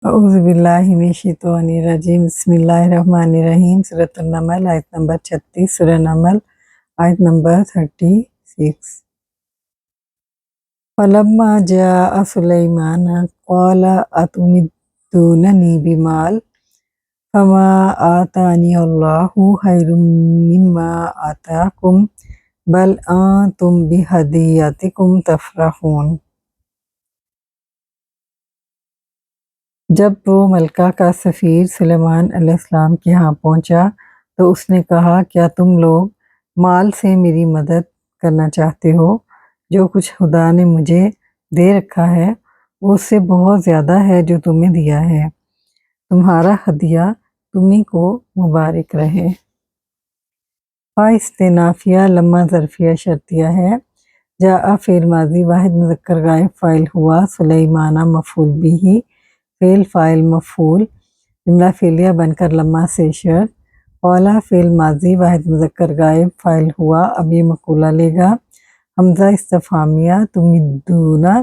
اعوذ باللہ من الشیطان الرجیم بسم اللہ الرحمن الرحیم سورۃ النمل آیت نمبر 36 سورہ نمل آیت نمبر 36 فلما جاء سلیمان قال اتمدوننی بمال فما آتانی اللہ خیر مما آتاکم بل انتم بہدیتکم تفرحون۔ جب وہ ملکہ کا سفیر سلیمان علیہ السلام کے ہاں پہنچا تو اس نے کہا، کیا تم لوگ مال سے میری مدد کرنا چاہتے ہو؟ جو کچھ خدا نے مجھے دے رکھا ہے وہ اس سے بہت زیادہ ہے جو تمہیں دیا ہے۔ تمہارا ہدیہ تمہیں کو مبارک رہے۔ فا استنافیہ لما ظرفیہ شرطیہ ہے۔ جاء فعل ماضی واحد مذکر غائب فاعل ہوا، سلیمانہ مفعول بھی، فعل فاعل مفعول، جملہ فعلیہ بن کر لما سے شرط۔ قولا فعل ماضی واحد مذکر غائب فاعل ہوا، اب یہ مقولہ لے گا۔ حمزہ استفہامیہ تمدونا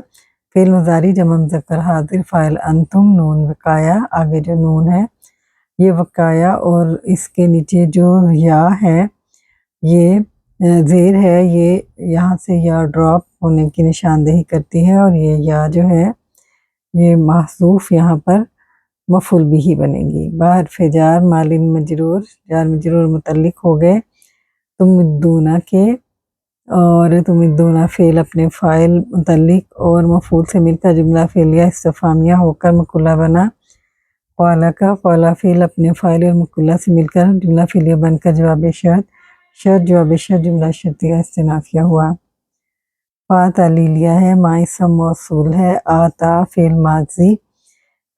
فعل مضارع جمع مذکر حاضر فاعل انتم، نون وقایا، آگے جو نون ہے یہ وقایا اور اس کے نیچے جو یا ہے یہ زیر ہے، یہ یہاں سے یا ڈراپ ہونے کی نشاندہی کرتی ہے اور یہ یا جو ہے یہ محذوف یہاں پر مفعول بھی بنے گی۔ بحرف جار مال مجرور، جار مجرور متعلق ہو گئے تمدونا کے، اور تمدونا فعل اپنے فاعل متعلق اور مفعول سے مل کر جملہ فعلیہ استفہامیہ ہو کر مقولہ بنا۔ قولا کا قولا فعل اپنے فاعل اور مقولہ سے مل کر جملہ فعلیہ بن کر جواب شرط، شرط جواب شرط جملہ شرطیہ استنافیہ ہوا۔ فا تعلیلیہ ہے، ما اسم موصول ہے، آتا فعل ماضی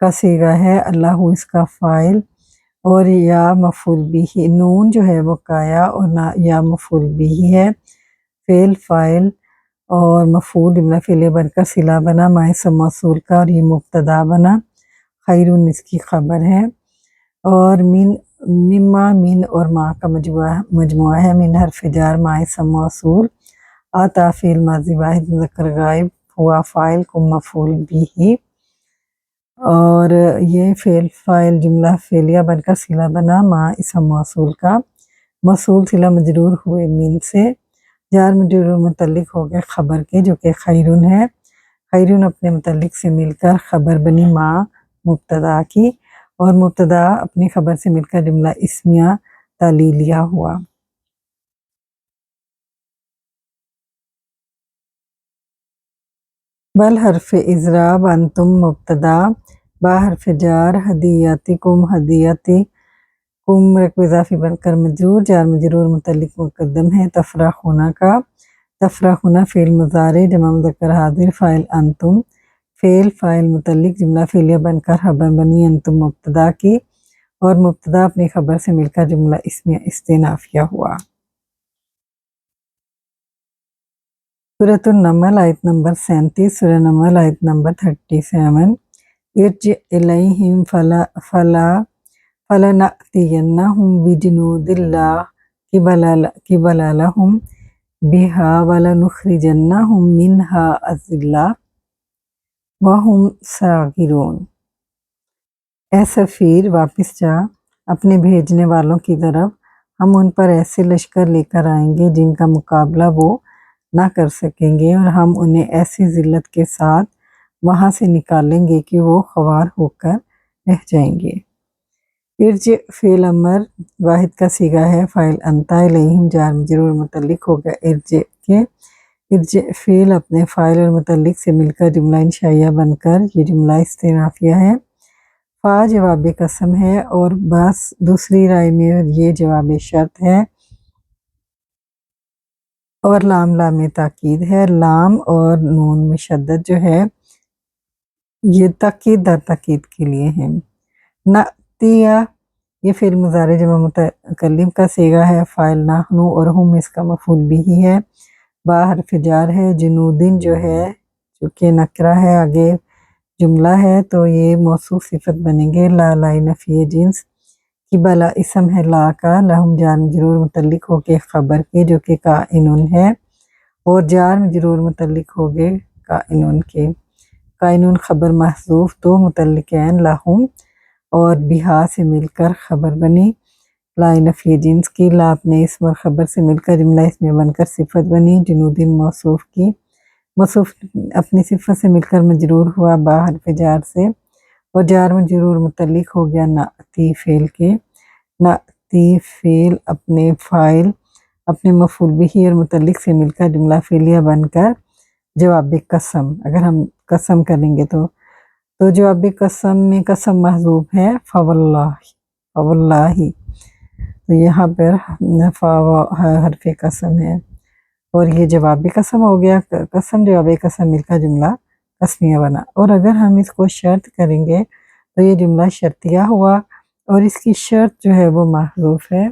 کا صیغہ ہے، اللہ اس کا فاعل، اور یا مفعول بھی، نون جو ہے وہ قایا اور یا مفعول بھی ہے، فعل فاعل اور مفعول جملہ فعلیہ بن کر صلہ بنا، ما اسم موصول کا، اور یہ مبتدا بنا، خیرون اس کی خبر ہے، اور مما من اور ما کا مجموعہ ہے، من حرف جار ما اسم موصول، آتا فعل ماضی واحد مذکر غائب ہوا فاعل کو مفعول بھی، اور یہ فعل فاعل جملہ فعلیہ بن کر صلہ بنا، ما اسم موصول کا، موصول صلہ مجرور ہوئے من سے، جار مجرور متعلق ہو گئے خبر کے جو کہ خیرون ہے، خیرون اپنے متعلق سے مل کر خبر بنی ما مبتدا کی، اور مبتدا اپنی خبر سے مل کر جملہ اسمیہ تعلیلیہ ہوا۔ بل حرف اضراب انتم مبتدا، با حرف جار ہدیتکم ہدیتی، کم رقم اضافی بن کر مجرور، جار مجرور متعلق مقدم ہے تفرحون کا، تفرحون فعل مضارع جمع مذکر حاضر فاعل انتم، فعل فاعل متعلق جملہ فعلیہ بن کر خبر بنی انتم مبتدا کی، اور مبتدا اپنی خبر سے مل کر جملہ اسمیہ استنافیہ ہوا۔ سورۃ النمل آیت نمبر 37 سورہ نمل آیت نمبر 37 ارجع الیہم فلنأتینہم بجنود لا قبل لہم بہا ولنخرجنہم منہا اذلہ وہم صاغرون۔ اے سفیر واپس جا اپنے بھیجنے والوں کی طرف، ہم ان پر ایسے لشکر لے کر آئیں گے جن کا مقابلہ وہ نہ کر سکیں گے، اور ہم انہیں ایسی ذلت کے ساتھ وہاں سے نکالیں گے کہ وہ خوار ہو کر رہ جائیں گے۔ ارجع فعل امر واحد کا صیغہ ہے فاعل انت، الیہم جار مجرور متعلق ہو گیا ارجع کے، ارجع فعل اپنے فاعل اور متعلق سے مل کر جملہ انشائیہ بن کر یہ جملہ استئنافیہ ہے۔ فا جواب قسم ہے اور بس دوسری رائے میں یہ جواب شرط ہے، اور لام لام تاکید ہے، لام اور نون مشدد جو ہے یہ تاکید در تاکید کے لیے ہیں۔ نأتیہ یہ فعل مضارع جمع متکلم کا صیغہ ہے فاعل نحن، اور ہم اس کا مفعول بھی ہے، با حرف جار ہے، جنودن جو ہے چونکہ نکرہ ہے آگے جملہ ہے تو یہ موصوف صفت بنیں گے، لا لائی نفی جنس کی، بلا اسم ہے لا کا، لہم جار مجرور متعلق ہو کے خبر کے جو کہ کائنون ہے، اور جار مجرور متعلق ہو گئے کائنون کے، قائنون خبر محذوف دو متعلقین لاہم اور بہا سے مل کر خبر بنی، لا نفی جنس کی، لا اپنے اسم اور خبر سے مل کر جملہ اسمیہ بن کر صفت بنی، جنودین موصوف کی، موصوف اپنی صفت سے مل کر مجرور ہوا با حرف جار سے، اور جار مجرور متعلق ہو گیا نعتی فعل کے، نعتی فعل اپنے فاعل اپنے مفعول بہ اور متعلق سے مل کر جملہ فعلیہ بن کر جواب قسم، اگر ہم قسم کریں گے تو جواب قسم میں قسم محذوف ہے فواللہ، فواللہ، تو یہاں پر حرف قسم ہے اور یہ جواب قسم ہو گیا، قسم جواب قسم مل کر جملہ قسمیہ بنا۔ اور اگر ہم اس کو شرط کریں گے تو یہ جملہ شرطیہ ہوا اور اس کی شرط جو ہے وہ محذوف ہے،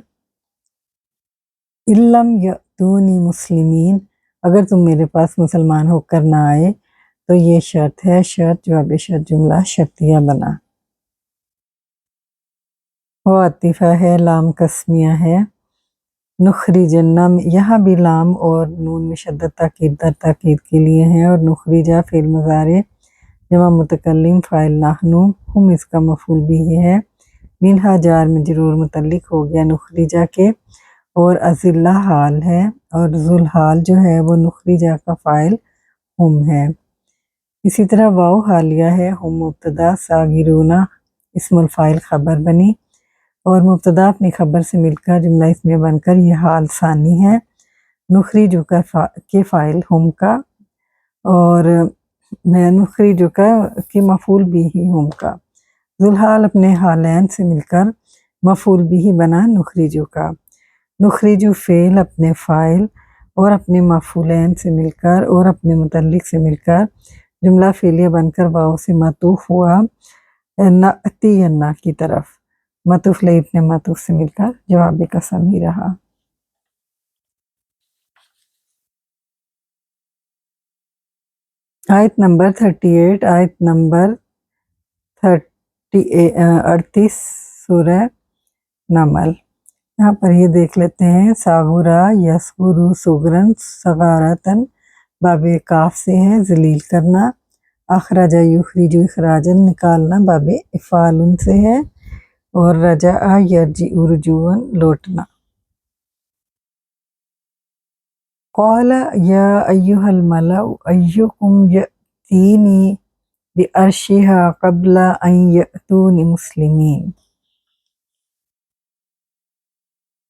اِلَّمْ یَأْتُونِی مسلمین، اگر تم میرے پاس مسلمان ہو کر نہ آئے تو یہ شرط ہے، شرط جواب شرط جملہ شرطیہ بنا۔ وہ عطیفہ ہے، لام قسمیہ ہے، نخرجن، یہاں بھی لام اور نون مشدد تاکید در تاکید کے لیے ہیں، اور نخرجہ فعل مضارع جمع متکلم فاعل نحنو، ہم اس کا مفعول بھی ہے، منہا جار مجرور متعلق ہو گیا نخرجہ کے، اور اذلہ حال ہے، اور ذوالحال جو ہے وہ نخرجہ کا فاعل ہم ہے۔ اسی طرح واو حالیہ ہے، ہم مبتدا، صاغرون اسم الفاعل خبر بنی، اور مبتدا اپنی خبر سے مل کر جملہ اسمیہ بن کر یہ حال ثانی ہے، نخرجو کے فاعل ہم کا، اور نخرجو کے مفعول بھی ہم کا، ذوالحال اپنے حالین سے مل کر مفعول بھی بنا نخرجو کا، نخرجو فعل اپنے فاعل اور اپنے مفعولین سے مل کر اور اپنے متعلق سے مل کر جملہ فعلیہ بن کر واو سے معطوف ہوا نعتینہ کی طرف، معطوف لئی اپنے معطوف سے مل کر جواب قسم ہی رہا۔ آیت نمبر 38، آیت نمبر 38 سورہ نمل، یہاں پر یہ دیکھ لیتے ہیں، صغرا یصغرو صغرن صغارتن باب کاف سے ہے ذلیل کرنا، اخرجا یخرجو اخراجن نکالنا باب افعال سے ہے، اور رجع یرجع رجوعاً لوٹنا۔ قال یا ایہا الملأ ایکم یأتینی بعرشہا قبل ان یأتونی مسلمین،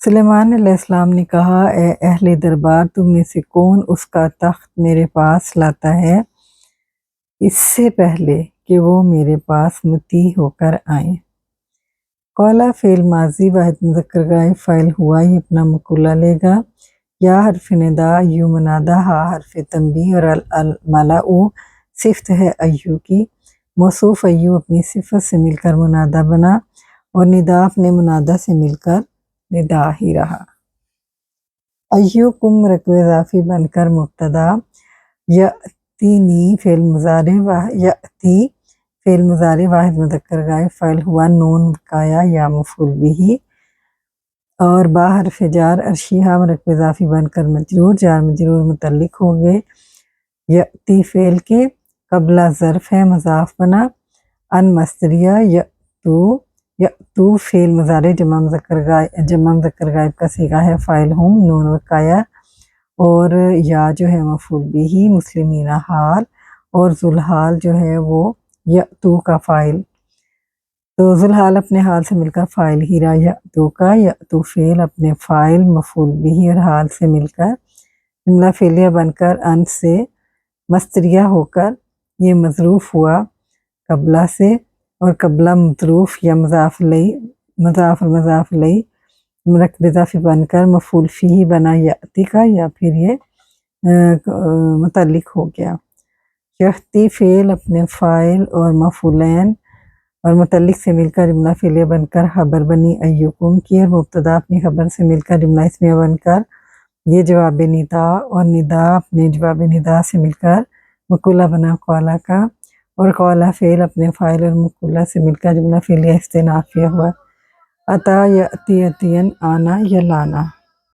سلیمان علیہ السلام نے کہا، اے اہل دربار، تم میں سے کون اس کا تخت میرے پاس لاتا ہے اس سے پہلے کہ وہ میرے پاس مطیع ہو کر آئیں۔ قولا فعل ماضی واحد مذکر غائب فاعل ہوا، یہ اپنا مقولہ لے گا، یا حرف ندا، ایو منادہ، ہا حرف تنبیہ، اور الملأ صفت ہے ایو کی، موصوف ایو اپنی صفت سے مل کر منادہ بنا، اور ندا اپنے منادہ سے مل کر ندا ہی رہا۔ ایو کم رکب اضافی بن کر مبتدا، یأتینی فعل مضارع یأتی فعل مضارع واحد مذکر غائب فاعل ہوا، نون وقایا یا مفعول بھی، اور با حرف جار عرشیہا مرکب اضافی بن کر مجرور، جار مجرور متعلق ہو گئے یأتی فعل کے، قبلہ ظرف ہے مضاف بنا، ان مصدریہ یأتو فعل مضارع جمع مذکر غائب کا صیغہ ہے فاعل ہم، نون وقایا، اور یا جو ہے مفعول بھی، مسلمین حال، اور ذوالحال جو ہے وہ یأتو کا فاعل، تو ذوالحال اپنے حال سے مل کر فاعل ہی رہا یأتو کا، یأتو فعل اپنے فاعل مفعول بھی اور حال سے مل کر جملہ فعلیہ بن کر ان سے مصدریہ ہو کر یہ مظروف ہوا قبلہ سے، اور قبلہ مظروف یا مضاف اور مضاف الیہ مرکب اضافی بن کر مفعول فیہ بنا یأتی کا، یا پھر یہ متعلق ہو گیا۔ یأتی فعل اپنے فاعل اور مفعولین اور متعلق سے مل کر جملہ فعلیہ بن کر خبر بنی ایکم کی، اور مبتدا اپنی خبر سے مل کر جملہ اسمیہ بن کر یہ جواب ندا، اور ندا اپنے جواب ندا سے مل کر مقولہ بنا قولا کا، اور قولا فعل اپنے فاعل اور مقولہ سے مل کر جملہ فعلیہ استئنافیہ ہوا، اتی یأتی عطین، آنا یا لانا۔